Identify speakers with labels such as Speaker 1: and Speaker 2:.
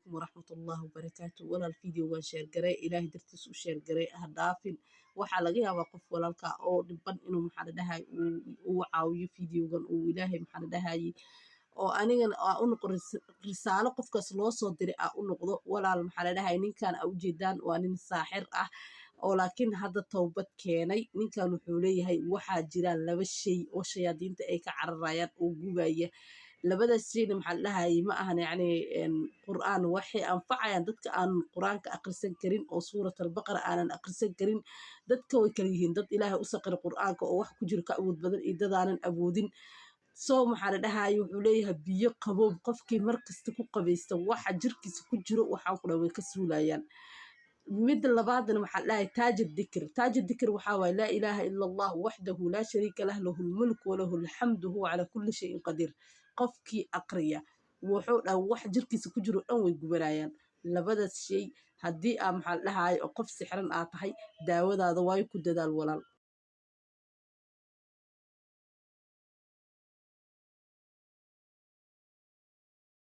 Speaker 1: عليكم ورحمة الله وبركاته ولا الفيديو وشير قري إلهي درتيس وشير قري هدافين waxaa laga yaabaa qof walaalka oo dhiban inuu maxaa la dhahay uu caawiyo fiidiyowgan uu ilaahay maxaa la dhahay oo anigan u noqdo risaalo qofkaas loo soo diray u noqdo walaal maxaa la dhahay ninkan u jeedaan waa nin saaxir ah oo laakiin hadda towbad keenay ninkan wuxuu leeyahay waxaa jiraan laba shay oo shayaadiinta ay ka cararayaan oo gubaya labadaas shayna maxaa la dhahay ma ahan yacni qur'aan waxay anfacayaan dadka aan qur-aanka akhrisan karin oo suurat albaqara aanan akhrisan karin dadka way kala yihiin dad ilaahay u saqira qur'aanka oo wax ku jiro ka awood badan iyo dad aanan awoodin soo maxaa la dhahay wuxuu leeyahay biyo qaboob qofkii markasta ku qabaysta waxa jirkiisa ku jiro waxaan ku dhahay way ka suulayaan مد لبعضنا محلها تاج الذكر وحاوى لا إله إلا الله وحده لا شريك له له الملك وله الحمد هو على كل شيء قدير قفكي أقرية وحول أو واحد جركي سكجرو أو يقبرايان لبدا الشيء هدي محلها قف سحرا آتهي داود هذا وايكو دال ولال